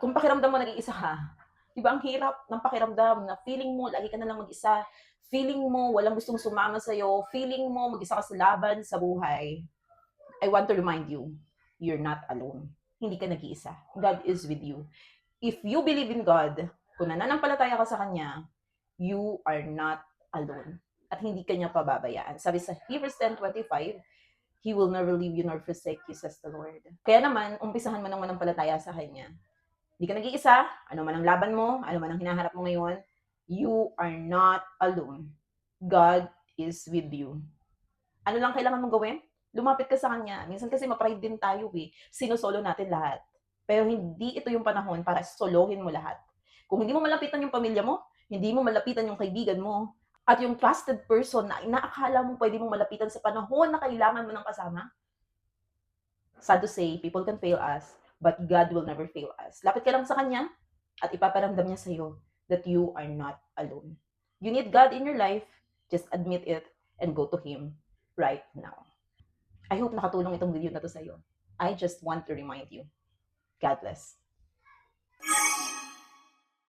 Kung pakiramdam mo nag-iisa ka, 'di ba ang hirap ng pakiramdam na feeling mo lagi ka na lang mag-isa, feeling mo walang gustong sumama sa'yo, feeling mo mag-isa ka sa laban sa buhay. I want to remind you, you're not alone. Hindi ka nag-iisa. God is with you. If you believe in God, kung nananampalataya ka sa Kanya, you are not alone. At hindi ka niya pababayaan. Sabi sa Hebrews 10:25, He will never leave you nor forsake you, says the Lord. Kaya naman, umpisahan mo ng manampalataya sa Kanya. Hindi ka nag-iisa, ano man ang laban mo, ano man ang hinaharap mo ngayon, you are not alone. God is with you. Ano lang kailangan mong gawin? Lumapit ka sa Kanya. Minsan kasi ma-pride din tayo eh. Sinusolo natin lahat. Pero hindi ito yung panahon para solohin mo lahat. Kung hindi mo malapitan yung pamilya mo, hindi mo malapitan yung kaibigan mo, at yung trusted person na inaakala mo pwede mong malapitan sa panahon na kailangan mo ng kasama, sad to say, people can fail us, but God will never fail us. Lapit ka lang sa Kanya at ipaparamdam niya sa'yo that you are not alone. You need God in your life, just admit it and go to Him right now. I hope nakatulong itong video na to sa'yo. I just want to remind you. God bless.